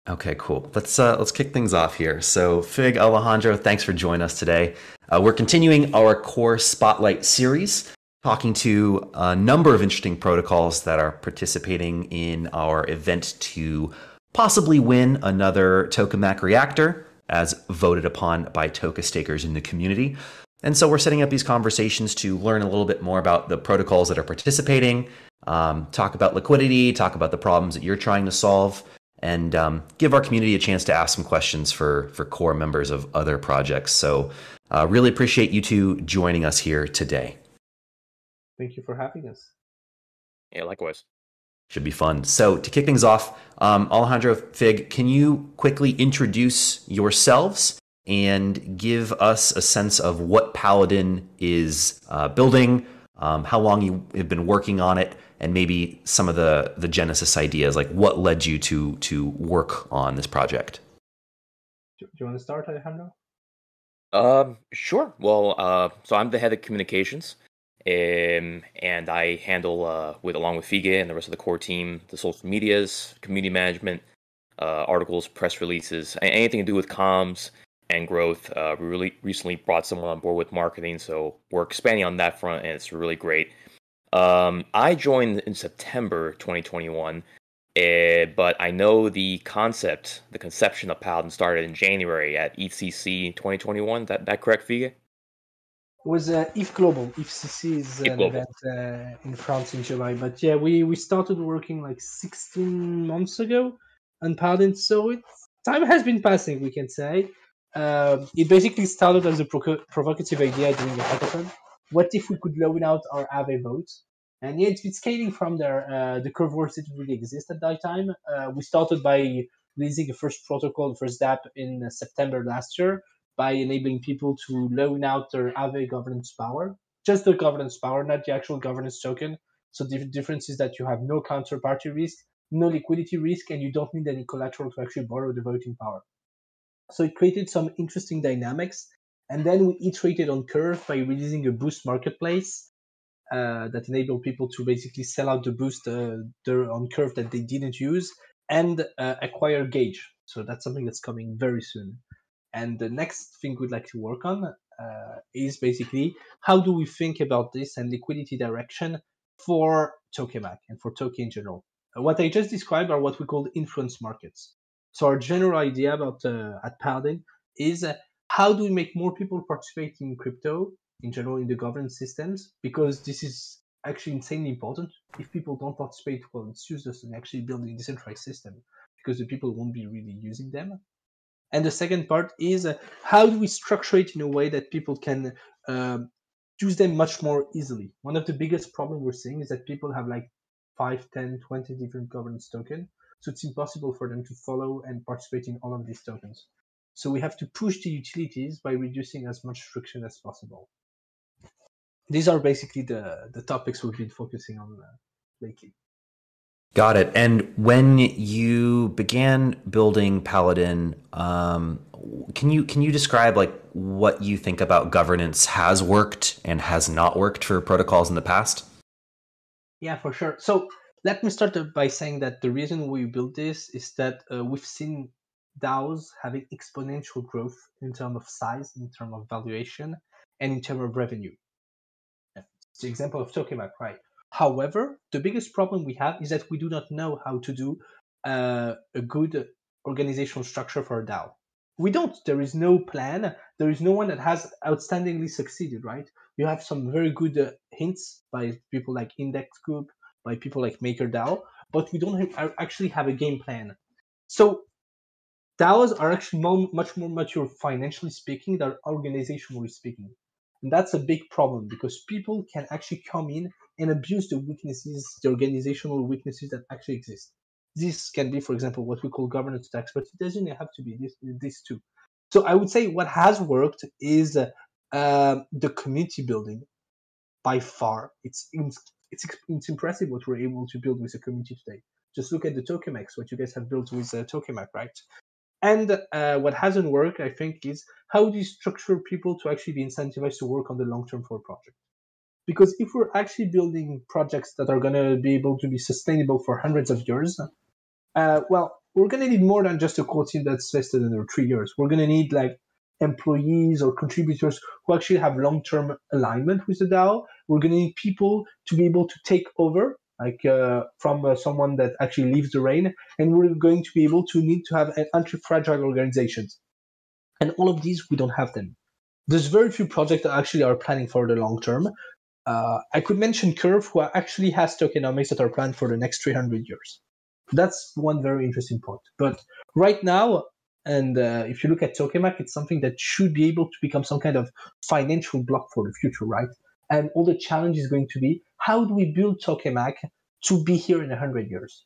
Okay, cool. Let's kick things off here. So, Figue, Alejandro, thanks for joining us today. We're continuing our core spotlight series, talking to a number of interesting protocols that are participating in our event to possibly win another Tokemak reactor, as voted upon by Toka stakers in the community. And so we're setting up these conversations to learn a little bit more about the protocols that are participating, talk about liquidity, talk about the problems that you're trying to solve, and give our community a chance to ask some questions for core members of other projects. So really appreciate you two joining us here today. Thank you for having us. Yeah, likewise. Should be fun. So to kick things off, Alejandro, Figue, can you quickly introduce yourselves and give us a sense of what Paladin is building, how long you have been working on it, and maybe some of the genesis ideas, like what led you to work on this project? Do you want to start, Alejandro? Sure. Well, so I'm the head of communications, and I handle along with Figue and the rest of the core team, the social medias, community management, articles, press releases, anything to do with comms and growth. We really recently brought someone on board with marketing, so we're expanding on that front, and it's really great. I joined in September 2021, but I know the conception of Paladin started in January at ECC 2021. That correct, Figue? It was IF Global. IFCC is IF an Global. event in France in July. But yeah, we started working like 16 months ago on Paladin, so time has been passing, we can say. It basically started as a provocative idea during a hackathon. What if we could loan out our Aave vote? And yeah, it's been scaling from there. The curve works didn't really exist at that time. We started by releasing a first protocol, first DApp in September last year by enabling people to loan out their Aave governance power, just the governance power, not the actual governance token. So the difference is that you have no counterparty risk, no liquidity risk, and you don't need any collateral to actually borrow the voting power. So it created some interesting dynamics. And then we iterated on Curve by releasing a boost marketplace that enabled people to basically sell out the boost on Curve that they didn't use and acquire Gauge. So that's something that's coming very soon. And the next thing we'd like to work on is basically how do we think about this and liquidity direction for Tokemak and for Toke in general. What I just described are what we call influence markets. So our general idea about at Paladin is how do we make more people participate in crypto in general in the governance systems, because this is actually insanely important. If people don't participate, well, it's useless in actually building a decentralized system because the people won't be really using them. And the second part is how do we structure it in a way that people can use them much more easily? One of the biggest problems we're seeing is that people have like 5, 10, 20 different governance tokens. So it's impossible for them to follow and participate in all of these tokens. So we have to push the utilities by reducing as much friction as possible. These are basically the topics we've been focusing on lately. Got it. And when you began building Paladin, can you describe like what you think about governance has worked and has not worked for protocols in the past? Yeah, for sure. So let me start by saying that the reason we built this is that we've seen DAOs having exponential growth in terms of size, in terms of valuation, and in terms of revenue. It's the example of Tokemak, right? However, the biggest problem we have is that we do not know how to do a good organizational structure for a DAO. We don't. There is no plan. There is no one that has outstandingly succeeded, right? You have some very good hints by people like Index Group, by people like MakerDAO, but we don't actually have a game plan. So DAOs are actually much more mature financially speaking than organizationally speaking. And that's a big problem because people can actually come in and abuse the weaknesses, the organizational weaknesses that actually exist. This can be, for example, what we call governance tax, but it doesn't have to be this too. So I would say what has worked is the community building by far. It's impressive what we're able to build with the community today. Just look at the Tokemak, what you guys have built with Tokemak, right? And what hasn't worked, I think, is how do you structure people to actually be incentivized to work on the long term for a project? Because if we're actually building projects that are going to be able to be sustainable for hundreds of years, well, we're going to need more than just a core team that's vested under 3 years. We're going to need like employees or contributors who actually have long-term alignment with the DAO. We're going to need people to be able to take over, like from someone that actually leaves the reign, and we're going to be able to need to have anti-fragile organizations. And all of these, we don't have them. There's very few projects that actually are planning for the long term. I could mention C.o.R.E, who actually has tokenomics that are planned for the next 300 years. That's one very interesting point. But right now, and if you look at Tokemak, it's something that should be able to become some kind of financial block for the future, right? And all the challenge is going to be, how do we build Tokemak to be here in 100 years?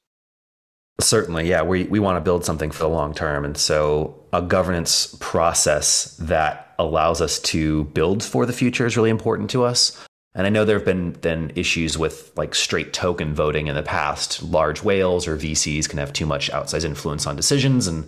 Certainly, yeah. We want to build something for the long term. And so a governance process that allows us to build for the future is really important to us. And I know there have been issues with like straight token voting in the past. Large whales or VCs can have too much outsized influence on decisions. And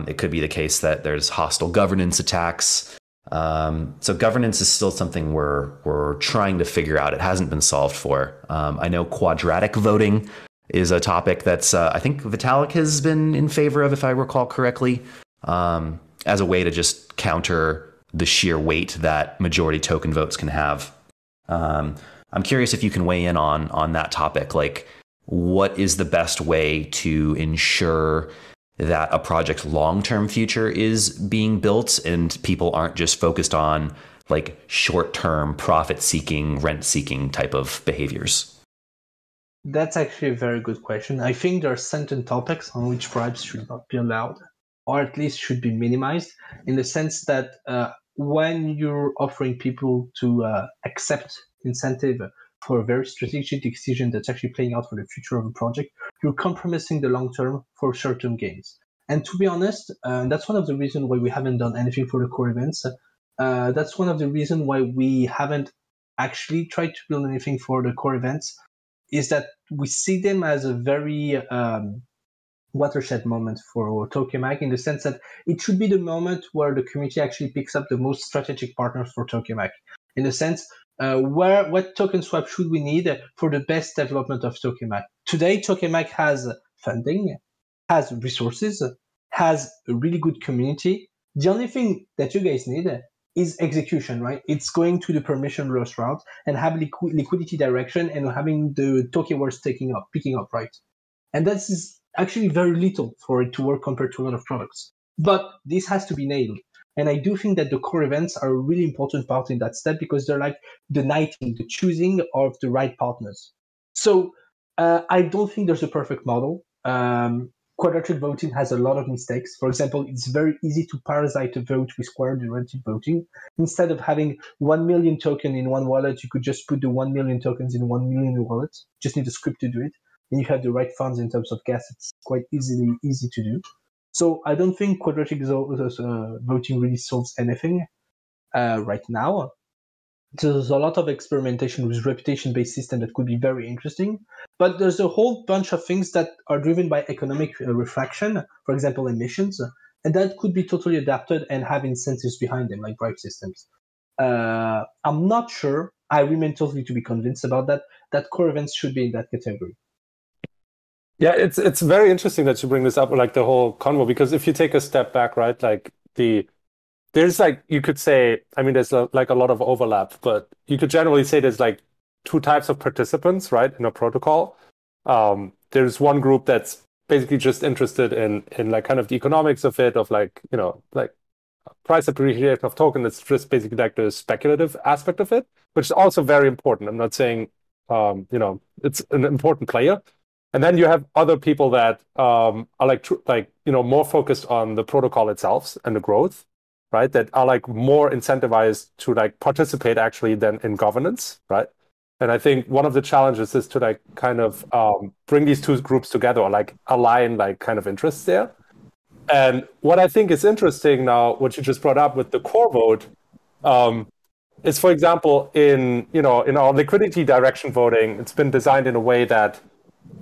it could be the case that there's hostile governance attacks. So governance is still something we're trying to figure out. It hasn't been solved for. I know quadratic voting is a topic that's I think Vitalik has been in favor of, if I recall correctly, as a way to just counter the sheer weight that majority token votes can have. I'm curious if you can weigh in on that topic. Like, what is the best way to ensure that a project's long-term future is being built and people aren't just focused on like short-term profit-seeking, rent-seeking type of behaviors? That's actually a very good question. I think there are certain topics on which bribes should not be allowed, or at least should be minimized, in the sense that when you're offering people to accept incentive for a very strategic decision that's actually playing out for the future of a project, you're compromising the long term for short-term gains. And to be honest, that's one of the reasons why we haven't done anything for the core events. That's one of the reasons why we haven't actually tried to build anything for the core events, is that we see them as a very watershed moment for Tokemak, in the sense that it should be the moment where the community actually picks up the most strategic partners for Tokemak. In the sense, what token swap should we need for the best development of Tokemak? Today, Tokemak has funding, has resources, has a really good community. The only thing that you guys need is execution, right? It's going to the permissionless route and have liquidity direction and having the token words picking up, right? And that's actually very little for it to work compared to a lot of products. But this has to be nailed. And I do think that the core events are a really important part in that step, because they're like the knighting, the choosing of the right partners. So I don't think there's a perfect model. Quadratic voting has a lot of mistakes. For example, it's very easy to parasite a vote with quadratic voting. Instead of having 1 million token in one wallet, you could just put the 1 million tokens in 1 million wallets. Just need a script to do it. And you have the right funds in terms of gas. It's quite easy to do. So I don't think quadratic voting really solves anything right now. There's a lot of experimentation with reputation-based system that could be very interesting, but there's a whole bunch of things that are driven by economic refraction, for example, emissions, and that could be totally adapted and have incentives behind them, like bribe systems. I'm not sure. I remain totally to be convinced about that core events should be in that category. Yeah, it's very interesting that you bring this up, like the whole convo, because if you take a step back, right, like there's like, you could say, I mean, there's like a lot of overlap, but you could generally say there's like two types of participants, right, in a protocol. There's one group that's basically just interested in like kind of the economics of it, of like, you know, like price appreciation of token. That's just basically like the speculative aspect of it, which is also very important. I'm not saying, you know, it's an important player. And then you have other people that are like you know, more focused on the protocol itself and the growth, right? That are like more incentivized to like participate actually than in governance, right? And I think one of the challenges is to like kind of bring these two groups together, or like align like kind of interests there. And what I think is interesting now, what you just brought up with the core vote, is, for example, in our liquidity direction voting, it's been designed in a way that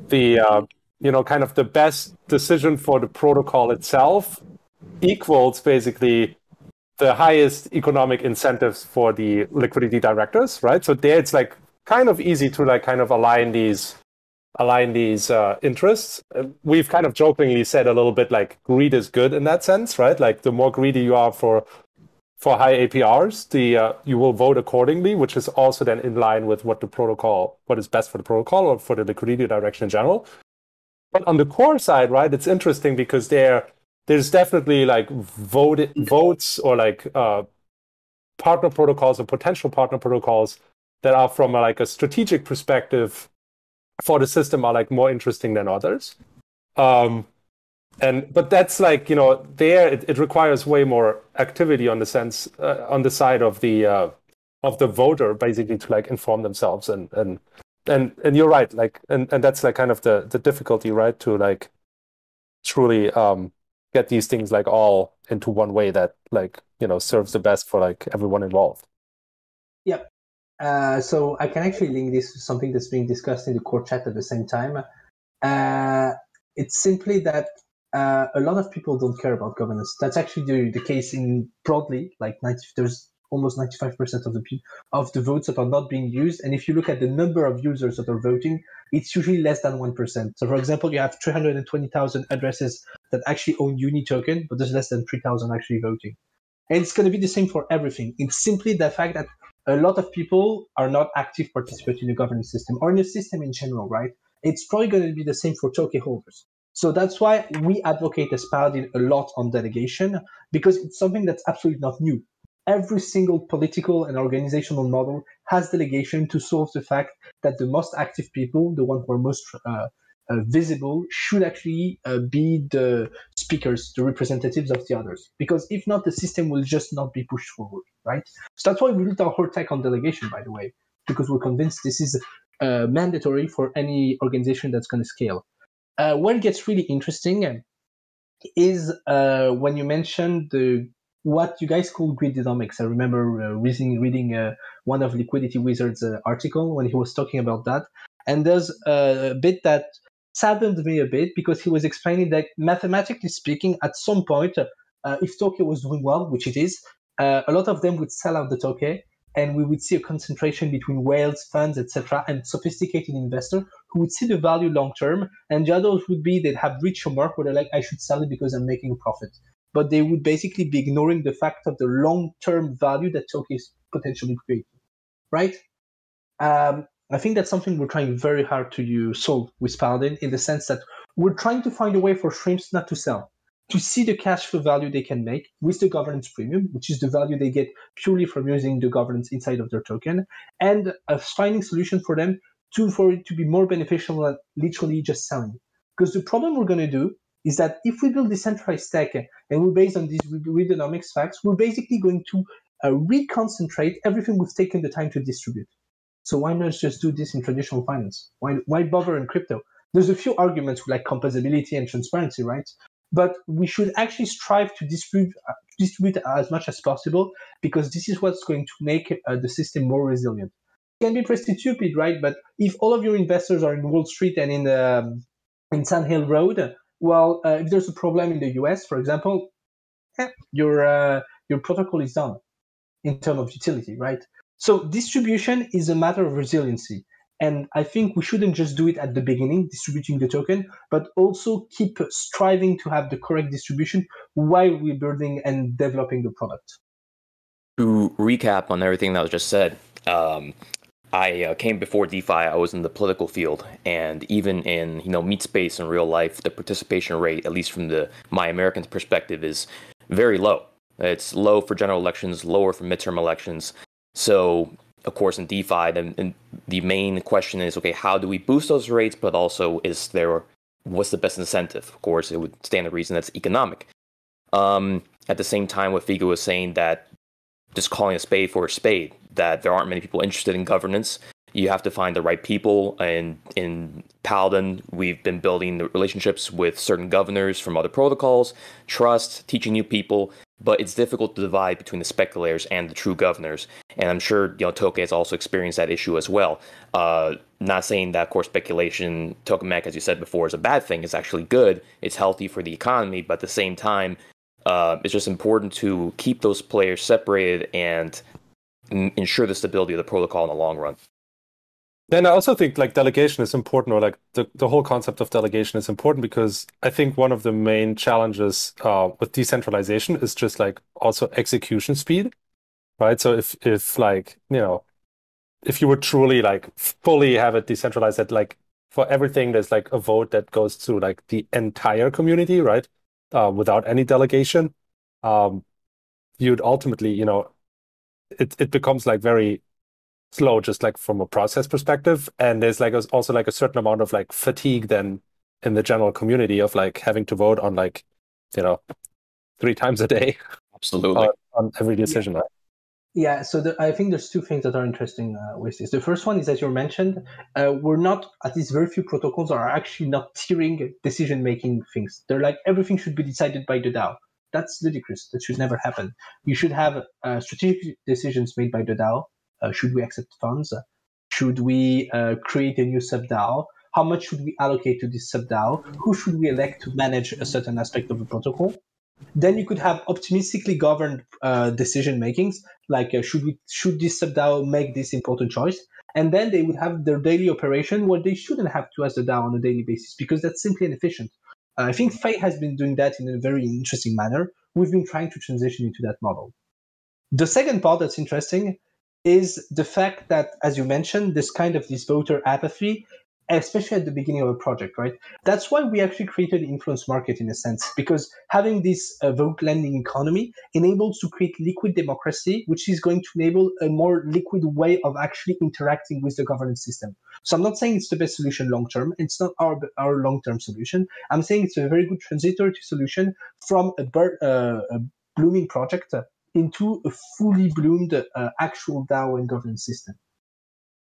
the you know, kind of the best decision for the protocol itself equals basically the highest economic incentives for the liquidity directors, right? So there it's like kind of easy to like kind of align these align these interests. We've kind of jokingly said a little bit like greed is good in that sense, right? Like the more greedy you are for high APRs, you will vote accordingly, which is also then in line with what is best for the protocol or for the liquidity direction in general. But on the core side, right, it's interesting because there's definitely like votes or like partner protocols or potential partner protocols that are from like a strategic perspective for the system are like more interesting than others. But that's like, it requires way more activity on the side of the voter, basically, to like inform themselves and you're right, like and that's like kind of the difficulty, right, to like truly get these things like all into one way that like serves the best for like everyone involved. Yeah. So I can actually link this to something that's being discussed in the core chat at the same time. It's simply that a lot of people don't care about governance. That's actually the case in broadly, like there's almost 95% of the votes that are not being used. And if you look at the number of users that are voting, it's usually less than 1%. So for example, you have 320,000 addresses that actually own Uni token, but there's less than 3,000 actually voting. And it's going to be the same for everything. It's simply the fact that a lot of people are not active participants in the governance system or in the system in general, right? It's probably going to be the same for token holders. So that's why we advocate as Paladin a lot on delegation, because it's something that's absolutely not new. Every single political and organizational model has delegation to solve the fact that the most active people, the ones who are most visible, should actually be the speakers, the representatives of the others. Because if not, the system will just not be pushed forward, right? So that's why we built our whole tech on delegation, by the way, because we're convinced this is mandatory for any organization that's going to scale. Where it gets really interesting is when you mentioned what you guys call greedonomics. I remember reading one of Liquidity Wizard's article when he was talking about that. And there's a bit that saddened me a bit because he was explaining that mathematically speaking, at some point, if Tokyo was doing well, which it is, a lot of them would sell out the Tokyo, and we would see a concentration between whales, funds, etc., and sophisticated investors who would see the value long term, and the others would be they'd have reached a mark where they're like, I should sell it because I'm making a profit. But they would basically be ignoring the fact of the long-term value that Tokyo is potentially creating, right? I think that's something we're trying very hard to solve with Paladin, in the sense that we're trying to find a way for shrimps not to sell, to see the cash flow value they can make with the governance premium, which is the value they get purely from using the governance inside of their token, and finding solutions for them for it to be more beneficial than literally just selling. Because the problem we're going to do is that if we build decentralized tech and we're based on these greedonomics facts, we're basically going to reconcentrate everything we've taken the time to distribute. So why not just do this in traditional finance? Why bother in crypto? There's a few arguments like composability and transparency, right? But we should actually strive to distribute as much as possible, because this is what's going to make the system more resilient. It can be pretty stupid, right? But if all of your investors are in Wall Street and in Sand Hill Road, well, if there's a problem in the US, for example, your protocol is done in terms of utility, right? So distribution is a matter of resiliency. And I think we shouldn't just do it at the beginning, distributing the token, but also keep striving to have the correct distribution while we're building and developing the product. To recap on everything that was just said, I came before DeFi. I was in the political field, and even in meat space in real life, the participation rate, at least from my American perspective, is very low. It's low for general elections, lower for midterm elections. So, of course, in DeFi, the main question is, okay, how do we boost those rates? But also, what's the best incentive? Of course, it would stand to reason that's economic. At the same time, what Figue was saying, that just calling a spade for a spade, that there aren't many people interested in governance. You have to find the right people. And in Paladin, we've been building the relationships with certain governors from other protocols, trust, teaching new people. But it's difficult to divide between the speculators and the true governors. And I'm sure Toke has also experienced that issue as well. Not saying that, of course, speculation, Tokemak, as you said before, is a bad thing. It's actually good. It's healthy for the economy. But at the same time, it's just important to keep those players separated and ensure the stability of the protocol in the long run. Then I also think like delegation is important, or like the whole concept of delegation is important, because I think one of the main challenges with decentralization is just like also execution speed, right? So if like, if you would truly like fully have it decentralized, that like for everything there's like a vote that goes to like the entire community, right? Without any delegation, you'd ultimately, it becomes like very slow, just like from a process perspective. And there's like also like a certain amount of like fatigue then in the general community of like having to vote on like, 3 times a day Absolutely. on every decision, right? Yeah, so I think there's two things that are interesting with this. The first one is, as you mentioned, we're not, at least very few protocols are actually not tiering decision-making things. They're like, everything should be decided by the DAO. That's ludicrous. That should never happen. You should have strategic decisions made by the DAO. Should we accept funds? Should we create a new sub-DAO? How much should we allocate to this sub-DAO? Who should we elect to manage a certain aspect of the protocol? Then you could have optimistically governed decision makings, like should this sub-DAO make this important choice? And then they would have their daily operation where they shouldn't have to as the DAO on a daily basis, because that's simply inefficient. I think Figue has been doing that in a very interesting manner. We've been trying to transition into that model. The second part that's interesting is the fact that, as you mentioned, this voter apathy, especially at the beginning of a project, right? That's why we actually created influence market in a sense, because having this vote lending economy enables to create liquid democracy, which is going to enable a more liquid way of actually interacting with the governance system. So I'm not saying it's the best solution long term. It's not our long term solution. I'm saying it's a very good transitory solution from a blooming project into a fully bloomed actual DAO and governance system.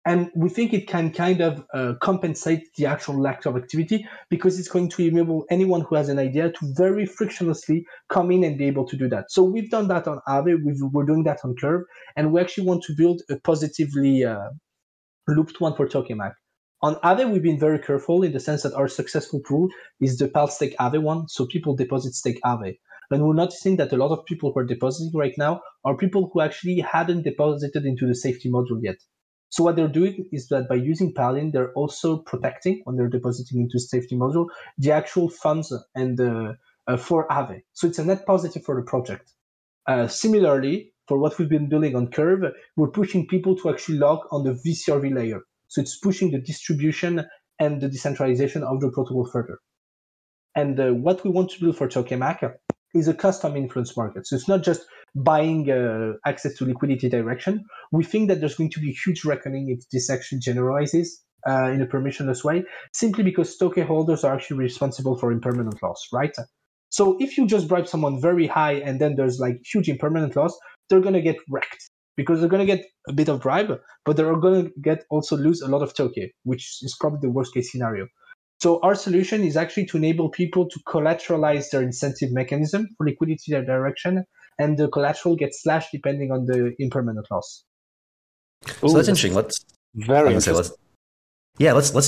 And we think it can kind of compensate the actual lack of activity, because it's going to enable anyone who has an idea to very frictionlessly come in and be able to do that. So we've done that on Aave, we're doing that on C.o.R.E, and we actually want to build a positively looped one for Tokemak. On Aave, we've been very careful in the sense that our successful pool is the PAL stake Aave one, so people deposit stake Aave. And we're noticing that a lot of people who are depositing right now are people who actually hadn't deposited into the safety module yet. So what they're doing is that by using Paladin, they're also protecting, when they're depositing into safety module, the actual funds and for Aave. So it's a net positive for the project. Similarly, for what we've been building on C.o.R.E, we're pushing people to actually log on the VCRV layer. So it's pushing the distribution and the decentralization of the protocol further. And what we want to build for Tokemak is a custom influence market. So it's not just buying access to liquidity direction. We think that there's going to be huge reckoning if this actually generalizes in a permissionless way, simply because token holders are actually responsible for impermanent loss, right? So if you just bribe someone very high and then there's like huge impermanent loss, they're going to get wrecked, because they're going to get a bit of bribe, but they're going to lose a lot of token, which is probably the worst case scenario. So our solution is actually to enable people to collateralize their incentive mechanism for liquidity direction, and the collateral gets slashed depending on the impermanent loss. So that's interesting. Let's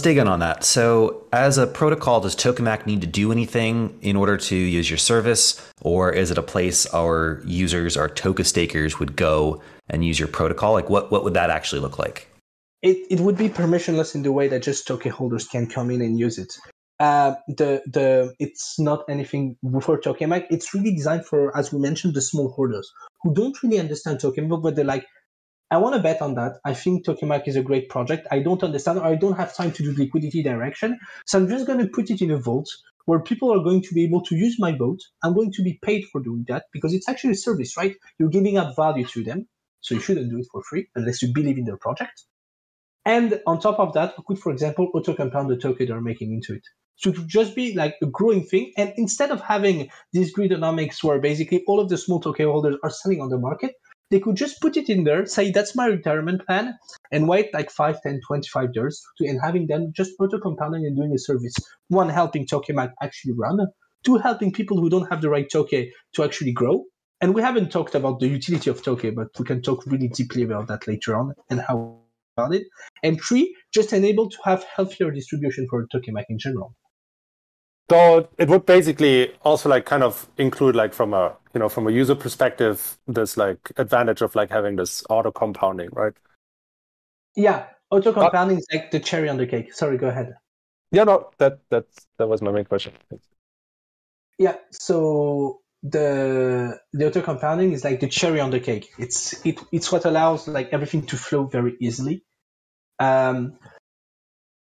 dig in on that. So as a protocol, does Tokemak need to do anything in order to use your service, or is it a place our users, our Toka stakers, would go and use your protocol? Like what would that actually look like? It would be permissionless in the way that just token holders can come in and use it. It's not anything for Tokemak. It's really designed for, as we mentioned, the small holders who don't really understand Tokemak, but they're like, I want to bet on that. I think Tokemak is a great project. I don't understand, or I don't have time to do liquidity direction. So I'm just going to put it in a vault where people are going to be able to use my vote. I'm going to be paid for doing that, because it's actually a service, right? You're giving up value to them. So you shouldn't do it for free unless you believe in their project. And on top of that, we could, for example, auto-compound the token they're making into it. So it would just be like a growing thing. And instead of having these gridonomics where basically all of the small token holders are selling on the market, they could just put it in there, say that's my retirement plan, and wait like 5, 10, 25 years and having them just auto-compounding and doing a service. One, helping Tokemak actually run. Two, helping people who don't have the right token to actually grow. And we haven't talked about the utility of token, but we can talk really deeply about that later on and how about it. And 3, just enable to have healthier distribution for Tokemak in general. So it would basically also like kind of include like from a user perspective, this like advantage of like having this auto compounding, right? Yeah, Auto compounding is like the cherry on the cake. Sorry, go ahead. Yeah, no, that was my main question. Thanks. Yeah, so the auto compounding is like the cherry on the cake. It's what allows like everything to flow very easily.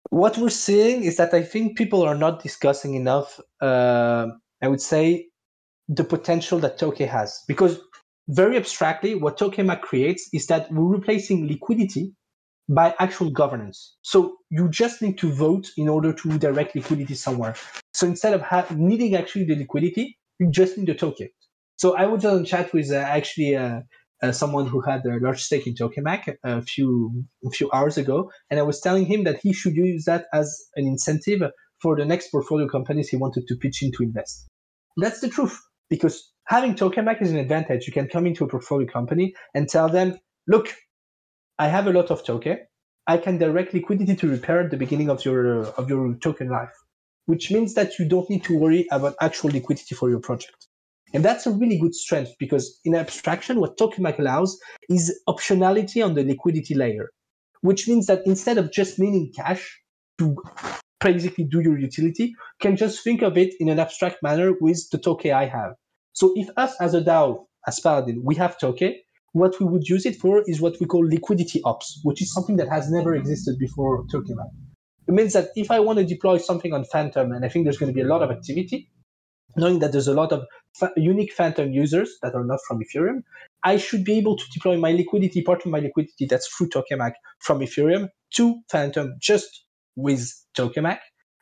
What we're seeing is that I think people are not discussing enough. I would say the potential that Toke has, because very abstractly, what Tokemak creates is that we're replacing liquidity by actual governance. So you just need to vote in order to direct liquidity somewhere. So instead of needing actually the liquidity, you just need the token. So I was on chat with someone who had a large stake in Tokemak a few hours ago, and I was telling him that he should use that as an incentive for the next portfolio companies he wanted to pitch in to invest. And that's the truth, because having Tokemak is an advantage. You can come into a portfolio company and tell them, look, I have a lot of token. I can direct liquidity to repair at the beginning of your token life, which means that you don't need to worry about actual liquidity for your project. And that's a really good strength, because in abstraction, what Tokemak allows is optionality on the liquidity layer, which means that instead of just needing cash to basically do your utility, you can just think of it in an abstract manner with the token I have. So if us as a DAO, as Paladin, we have token, what we would use it for is what we call liquidity ops, which is something that has never existed before Tokemak. It means that if I want to deploy something on Phantom, and I think there's going to be a lot of activity, knowing that there's a lot of unique Phantom users that are not from Ethereum, I should be able to deploy my liquidity, part of my liquidity that's through Tokemak from Ethereum to Phantom just with Tokemak.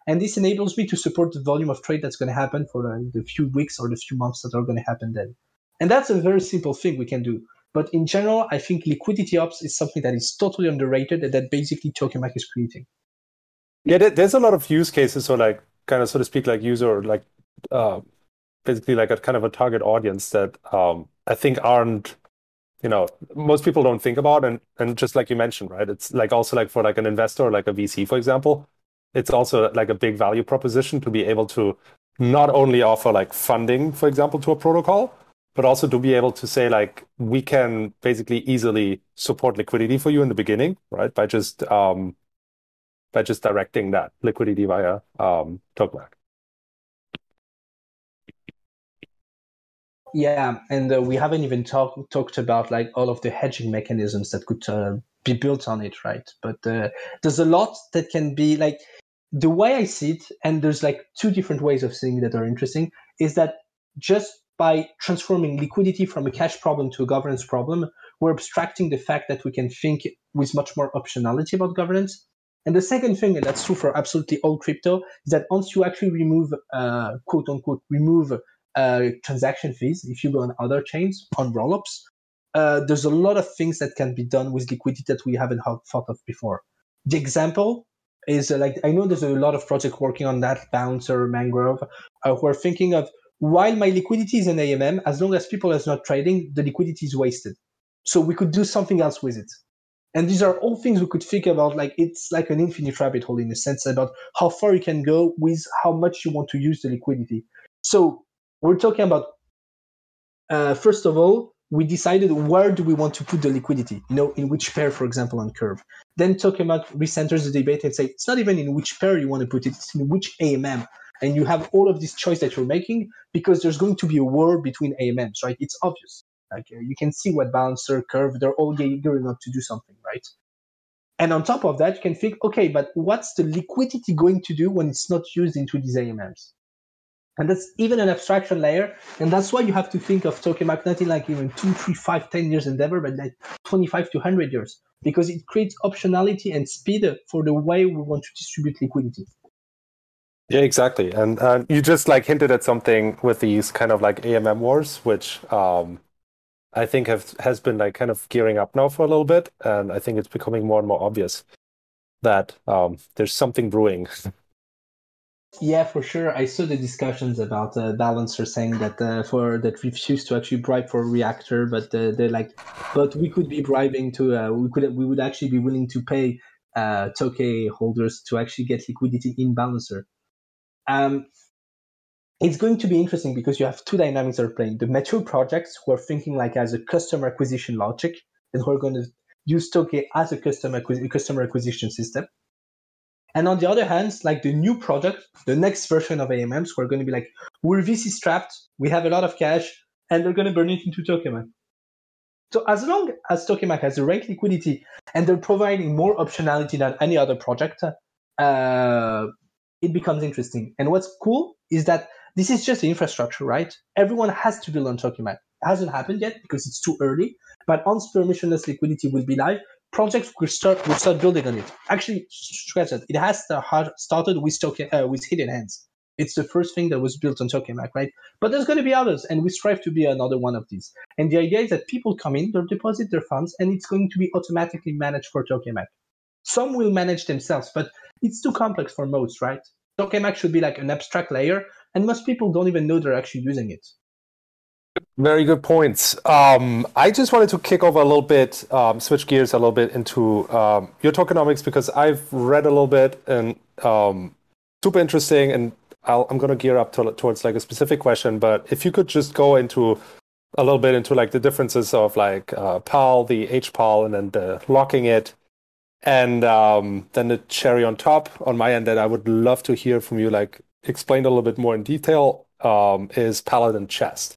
And this enables me to support the volume of trade that's going to happen for the few weeks or the few months that are going to happen then. And that's a very simple thing we can do. But in general, I think liquidity ops is something that is totally underrated and that basically Tokemak is creating. Yeah, there's a lot of use cases, or like kind of, so to speak, like user, like basically like a kind of a target audience that I think aren't, most people don't think about. And just like you mentioned, right? It's like also like for like an investor, like a VC, for example, it's also like a big value proposition to be able to not only offer like funding, for example, to a protocol, but also to be able to say like, we can basically easily support liquidity for you in the beginning, right? By just directing that liquidity via Tokemak. Yeah, and we haven't even talked about like all of the hedging mechanisms that could be built on it, right? But there's a lot that can be like, the way I see it, and there's like two different ways of seeing that are interesting, is that just by transforming liquidity from a cash problem to a governance problem, we're abstracting the fact that we can think with much more optionality about governance. And the second thing, and that's true for absolutely all crypto, is that once you actually remove, quote unquote, transaction fees, if you go on other chains, on rollups, there's a lot of things that can be done with liquidity that we haven't thought of before. The example is like, I know there's a lot of projects working on that, Bouncer, Mangrove, who are thinking of, while my liquidity is an AMM, as long as people are not trading, the liquidity is wasted. So we could do something else with it. And these are all things we could think about, like it's like an infinite rabbit hole in a sense about how far you can go with how much you want to use the liquidity. So we're talking about, first of all, we decided where do we want to put the liquidity, in which pair, for example, on Curve. Then Tokemak recenters the debate and say, it's not even in which pair you want to put it, it's in which AMM. And you have all of this choice that you're making because there's going to be a war between AMMs, right? It's obvious. Like you can see what Balancer, Curve, they're all eager enough to do something, right? And on top of that, you can think, okay, but what's the liquidity going to do when it's not used into these AMMs? And that's even an abstraction layer. And that's why you have to think of Tokemak not in like even 2, 3, 5, 10 years endeavor, but like 25 to 100 years, because it creates optionality and speed for the way we want to distribute liquidity. Yeah, exactly. And you just like hinted at something with these kind of like AMM wars, which I think has been like kind of gearing up now for a little bit. And I think it's becoming more and more obvious that there's something brewing. Yeah, for sure. I saw the discussions about Balancer saying that that refused to actually bribe for Reactor, but they're like, but we could be bribing to we would actually be willing to pay token holders to actually get liquidity in Balancer. It's going to be interesting because you have two dynamics that are playing. The mature projects who are thinking like as a customer acquisition logic and who are going to use Toke as a customer acquisition system. And on the other hand, like the new product, the next version of AMMs, we're going to be like, we're VC strapped, we have a lot of cash, and they're going to burn it into Tokemak. So as long as Tokemak has the right liquidity and they're providing more optionality than any other project, it becomes interesting. And what's cool is that this is just the infrastructure, right? Everyone has to build on Tokemak. It hasn't happened yet because it's too early, but once permissionless liquidity will be live, projects will start building on it. Actually, scratch that. It has started with Hidden Hands. It's the first thing that was built on Tokemak, right? But there's going to be others, and we strive to be another one of these. And the idea is that people come in, they'll deposit their funds, and it's going to be automatically managed for Tokemak. Some will manage themselves, but it's too complex for most, right? Tokemak should be like an abstract layer, and most people don't even know they're actually using it. Very good points. I just wanted to kick over a little bit, switch gears a little bit into your tokenomics, because I've read a little bit and super interesting, and I'm going to gear up towards like a specific question, but if you could just go into a little bit into like the differences of like PAL, the HPAL, and then the locking it, and then the cherry on top on my end that I would love to hear from you, like explained a little bit more in detail, is Paladin Chest.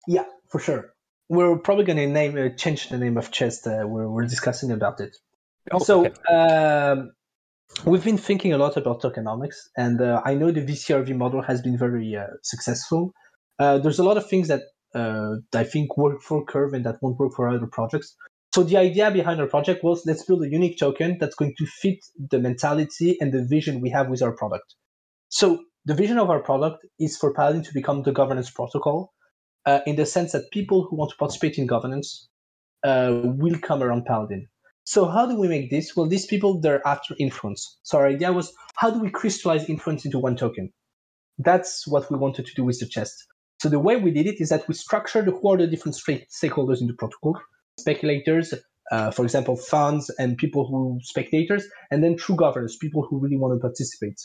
Yeah, for sure. We're probably going to change the name of Chest. We're discussing about it. We've been thinking a lot about tokenomics, and I know the VCRV model has been very successful. There's a lot of things that I think work for Curve and that won't work for other projects. So the idea behind our project was, let's build a unique token that's going to fit the mentality and the vision we have with our product. So the vision of our product is for Paladin to become the governance protocol, in the sense that people who want to participate in governance will come around Paladin. So how do we make this? Well, these people, they're after influence. So our idea was, how do we crystallize influence into one token? That's what we wanted to do with the chest. So the way we did it is that we structured who are the different stakeholders in the protocol: speculators, for example, funds and people who spectators, and then true governors, people who really want to participate.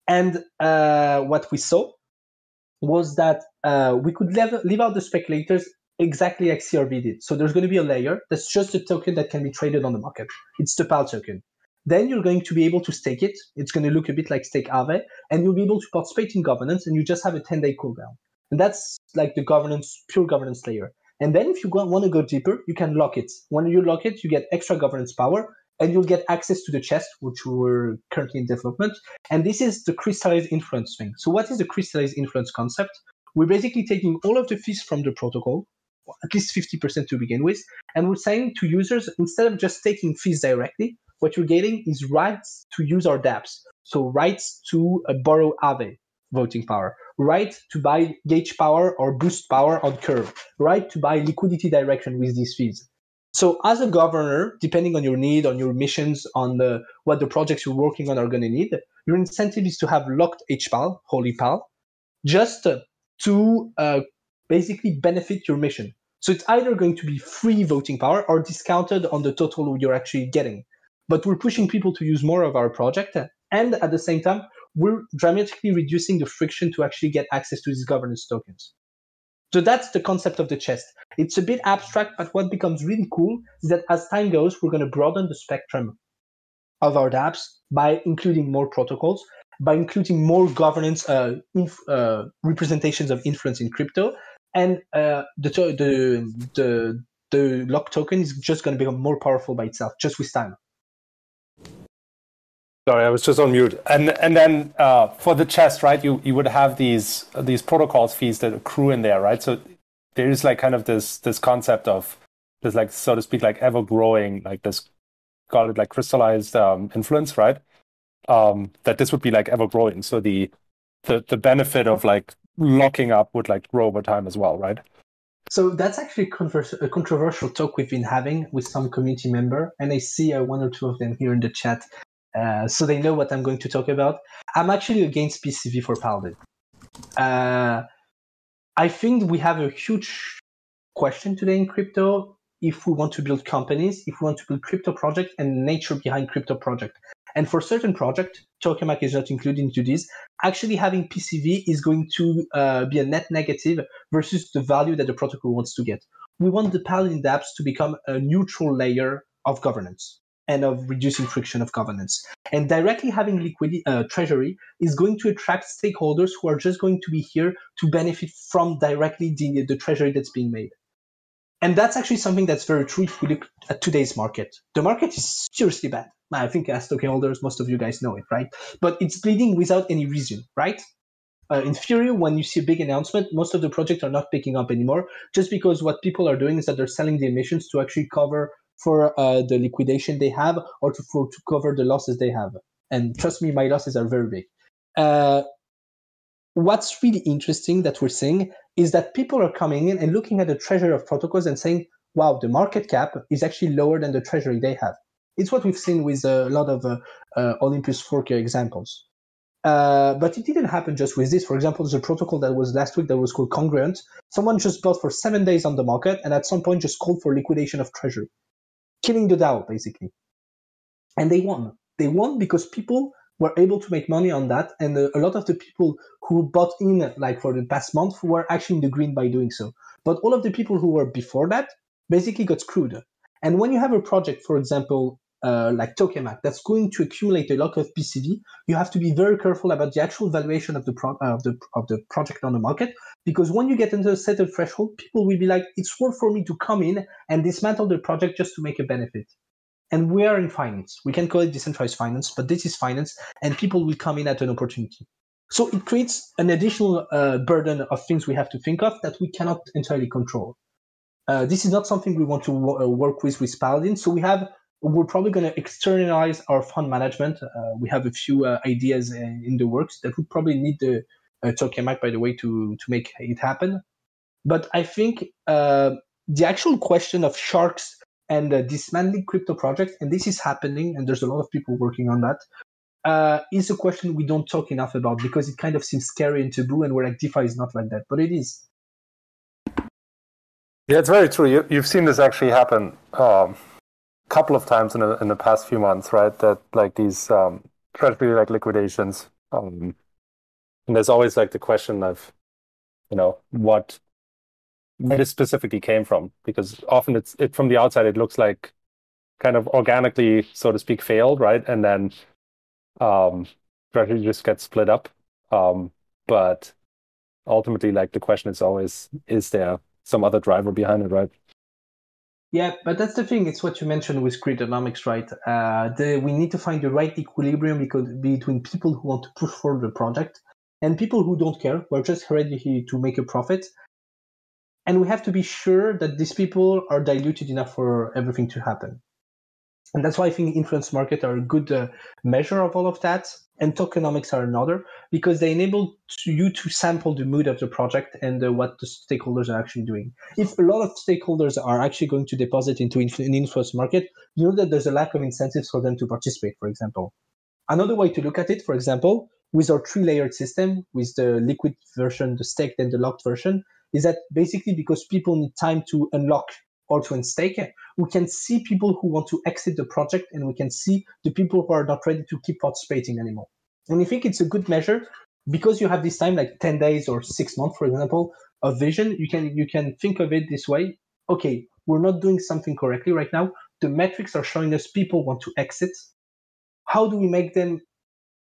And what we saw was that we could leave out the speculators exactly like C.O.R.E did. So there's going to be a layer that's just a token that can be traded on the market. It's the PAL token. Then you're going to be able to stake it. It's going to look a bit like stake Aave, and you'll be able to participate in governance, and you just have a 10-day cooldown. And that's like the governance, pure governance layer. And then if you want to go deeper, you can lock it. When you lock it, you get extra governance power, and you'll get access to the chest, which we're currently in development. And this is the crystallized influence thing. So what is the crystallized influence concept? We're basically taking all of the fees from the protocol, at least 50% to begin with, and we're saying to users, instead of just taking fees directly, what you're getting is rights to use our dApps. So rights to borrow Aave voting power, right to buy gauge power or boost power on Curve, right to buy liquidity direction with these fees. So as a governor, depending on your need, on your missions, on what the projects you're working on are going to need, your incentive is to have locked HPAL, Holy PAL, just to basically benefit your mission. So it's either going to be free voting power or discounted on the total you're actually getting. But we're pushing people to use more of our project, and at the same time, we're dramatically reducing the friction to actually get access to these governance tokens. So that's the concept of the chest. It's a bit abstract, but what becomes really cool is that as time goes, we're going to broaden the spectrum of our dApps by including more protocols, by including more governance representations of influence in crypto, and the lock token is just going to become more powerful by itself, just with time. Sorry, I was just on mute. And then for the chest, right, you would have these protocols fees that accrue in there, right? So there is like kind of this concept of this, like, so to speak, like ever growing, like this, call it like crystallized influence, right? That this would be like ever growing. So the benefit of like locking up would like grow over time as well, right? So that's actually a controversial talk we've been having with some community member, and I see one or two of them here in the chat. So they know what I'm going to talk about. I'm actually against PCV for Paladin. I think we have a huge question today in crypto if we want to build companies, if we want to build crypto projects and nature behind crypto project. And for certain projects, Tokemak is not included into this, actually having PCV is going to be a net negative versus the value that the protocol wants to get. we want the Paladin dApps to become a neutral layer of governance and of reducing friction of governance. And directly having liquidity treasury is going to attract stakeholders who are just going to be here to benefit from directly the treasury that's being made. And that's actually something that's very true if we look at today's market. The market is seriously bad. I think as token holders, most of you guys know it, right? But it's bleeding without any reason, right? In theory, when you see a big announcement, most of the projects are not picking up anymore, just because what people are doing is that they're selling the emissions to actually cover for the liquidation they have or to cover the losses they have. And trust me, my losses are very big. What's really interesting that we're seeing is that people are coming in and looking at the treasury of protocols and saying, wow, the market cap is actually lower than the treasury they have. It's what we've seen with a lot of Olympus fork examples. But it didn't happen just with this. For example, there's a protocol that was last week that was called Congruent. Someone just bought for 7 days on the market and at some point just called for liquidation of treasury, killing the DAO, basically. And they won. They won because people were able to make money on that. And a lot of the people who bought in, like for the past month, were actually in the green by doing so. But all of the people who were before that basically got screwed. And when you have a project, for example, like Tokemak, that's going to accumulate a lot of PCV, you have to be very careful about the actual valuation of the project on the market, because when you get into a certain threshold, people will be like, it's worth for me to come in and dismantle the project just to make a benefit. And we are in finance. We can call it decentralized finance, but this is finance, and people will come in at an opportunity. So it creates an additional burden of things we have to think of that we cannot entirely control. This is not something we want to work with Paladin. So we're probably going to externalize our fund management. We have a few ideas in the works that would probably need the Tokemak, by the way, to make it happen. But I think the actual question of sharks and dismantling crypto projects, and this is happening, and there's a lot of people working on that, is a question we don't talk enough about because it kind of seems scary and taboo, and we're like, DeFi is not like that, but it is. Yeah, it's very true. You've seen this actually happen a couple of times in the past few months, right? That like these treasury like liquidations, and there's always like the question of, where this specifically came from, because often it from the outside it looks like kind of organically, so to speak, failed, right? And then treasury just gets split up. But ultimately, like the question is always, is there some other driver behind it, right? Yeah, but that's the thing. It's what you mentioned with Crystallized, right? We need to find the right equilibrium between people who want to push forward the project and people who don't care, who are just ready to make a profit. And we have to be sure that these people are diluted enough for everything to happen. And that's why I think influence markets are a good measure of all of that. And tokenomics are another, because they enable you to sample the mood of the project and what the stakeholders are actually doing. If a lot of stakeholders are actually going to deposit into an influence market, you know that there's a lack of incentives for them to participate, for example. Another way to look at it, for example, with our 3-layered system, with the liquid version, the staked, and the locked version, is that basically because people need time to unlock or to unstake, we can see people who want to exit the project, and we can see the people who are not ready to keep participating anymore. And I think it's a good measure because you have this time, like 10 days or 6 months, for example, of vision. You can think of it this way. Okay, we're not doing something correctly right now. The metrics are showing us people want to exit. How do we make them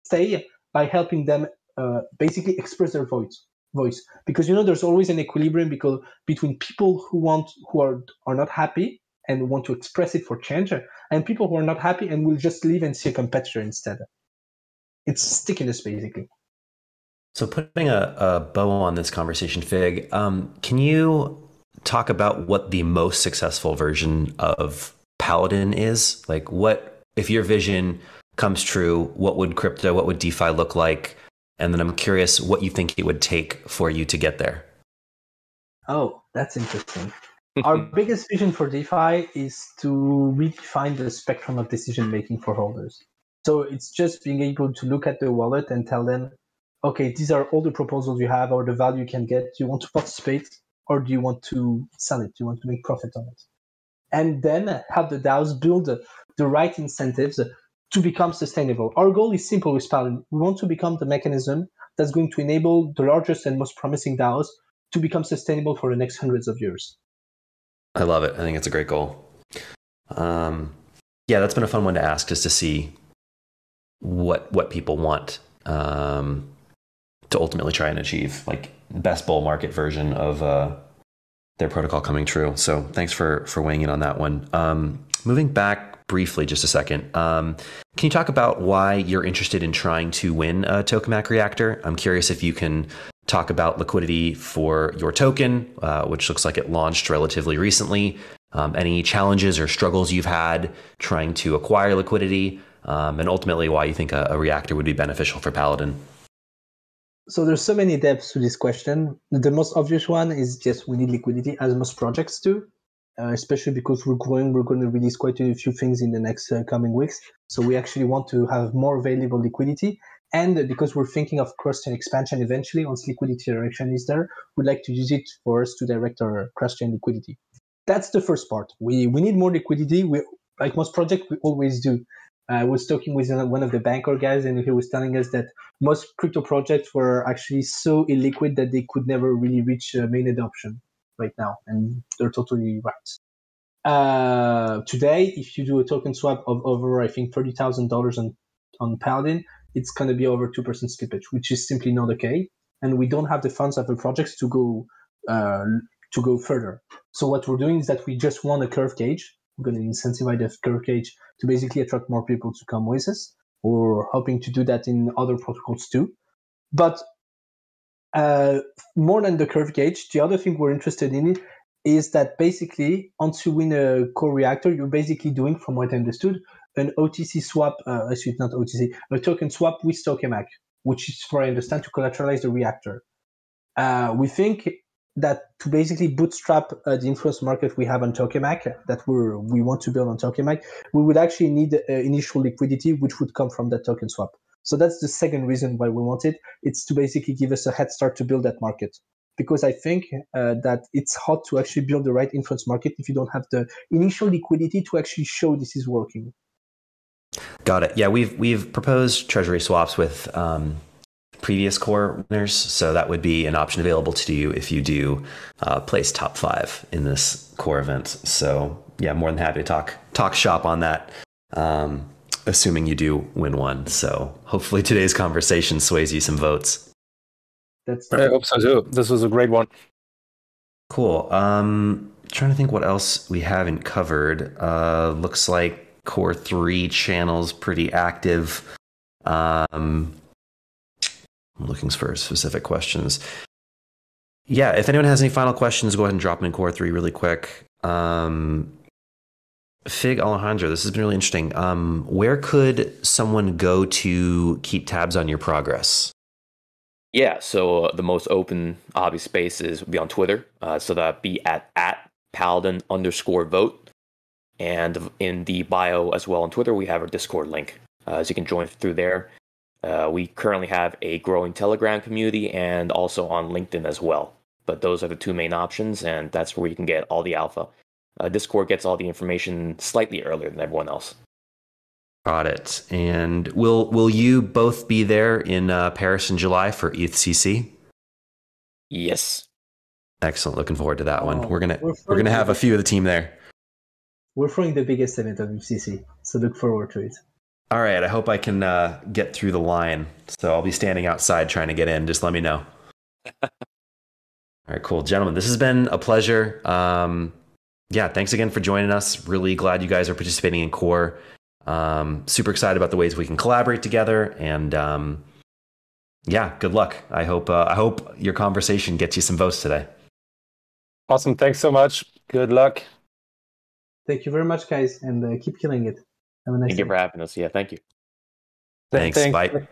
stay? By helping them basically express their voice, because there's always an equilibrium between people who are not happy and want to express it for change, and people who are not happy and will just leave and see a competitor instead. It's stickiness, basically. So putting a bow on this conversation, Figue, can you talk about what the most successful version of Paladin is? Like, what if your vision comes true, what would DeFi look like? And then I'm curious what you think it would take for you to get there. Oh, that's interesting. Our biggest vision for DeFi is to redefine the spectrum of decision-making for holders. So it's just being able to look at the wallet and tell them, okay, these are all the proposals you have or the value you can get. Do you want to participate or do you want to sell it? Do you want to make profit on it? And then have the DAOs build the right incentives to become sustainable. Our goal is simple with Paladin. We want to become the mechanism that's going to enable the largest and most promising DAOs to become sustainable for the next hundreds of years. I love it. I think it's a great goal. Yeah, that's been a fun one to ask, just to see what people want to ultimately try and achieve, like best bull market version of their protocol coming true. So thanks for weighing in on that one. Moving back briefly, just a second. Can you talk about why you're interested in trying to win a Tokemak reactor? I'm curious if you can talk about liquidity for your token, which looks like it launched relatively recently. Any challenges or struggles you've had trying to acquire liquidity, and ultimately why you think a reactor would be beneficial for Paladin. So there's so many depths to this question. The most obvious one is just we need liquidity, as most projects do, especially because we're growing. We're going to release quite a few things in the next coming weeks. So we actually want to have more available liquidity. And because we're thinking of cross-chain expansion eventually, once liquidity direction is there, we'd like to use it for us to direct our cross-chain liquidity. That's the first part. We need more liquidity. Like most projects, we always do. I was talking with one of the banker guys, and he was telling us that most crypto projects were actually so illiquid that they could never really reach main adoption right now, and they're totally right. Today, if you do a token swap of over, I think, $30,000 on Paladin, it's going to be over 2% slippage, which is simply not okay, and we don't have the funds of the projects to go further. So what we're doing is that we just want a curve gauge. We're going to incentivize the curve gauge to basically attract more people to come with us. We're hoping to do that in other protocols too. But more than the curve gauge, the other thing we're interested in is that basically, once you win a core reactor, you're basically doing, from what I understood, an OTC swap, actually not OTC, a token swap with Tokemak, which is, for I understand, to collateralize the reactor. We think that to basically bootstrap the influence market we have on Tokemak, that we want to build on Tokemak, we would actually need initial liquidity, which would come from that token swap. So that's the second reason why we want it. It's to basically give us a head start to build that market. Because I think that it's hard to actually build the right influence market if you don't have the initial liquidity to actually show this is working. Got it. Yeah, we've proposed treasury swaps with previous core winners, so that would be an option available to you if you do place top 5 in this core event. So yeah, more than happy to talk shop on that, assuming you do win one. So hopefully today's conversation sways you some votes. I hope so too. This was a great one. Cool. Trying to think what else we haven't covered. Looks like Core 3 channel's pretty active. I'm looking for specific questions. Yeah, if anyone has any final questions, go ahead and drop them in Core 3 really quick. Figue, Alejandro, this has been really interesting. Where could someone go to keep tabs on your progress? Yeah, so the most open, obvious spaces would be on Twitter. So that'd be at Paladin_vote. And in the bio as well on Twitter, we have our Discord link. So you can join through there. We currently have a growing Telegram community and also on LinkedIn as well. But those are the two main options, and that's where you can get all the alpha. Discord gets all the information slightly earlier than everyone else. Got it. And will you both be there in Paris in July for ETHCC? Yes. Excellent. Looking forward to that one. We're gonna have a few of the team there. We're throwing the biggest event of ETHCC, so look forward to it. All right. I hope I can get through the line. So I'll be standing outside trying to get in. Just let me know. All right, cool. Gentlemen, this has been a pleasure. Yeah, thanks again for joining us. Really glad you guys are participating in Core. Super excited about the ways we can collaborate together. And yeah, good luck. I hope your conversation gets you some votes today. Awesome. Thanks so much. Good luck. Thank you very much, guys, and keep killing it. Have a nice day. Thank you for having us. Yeah, thank you. Thanks. Bye.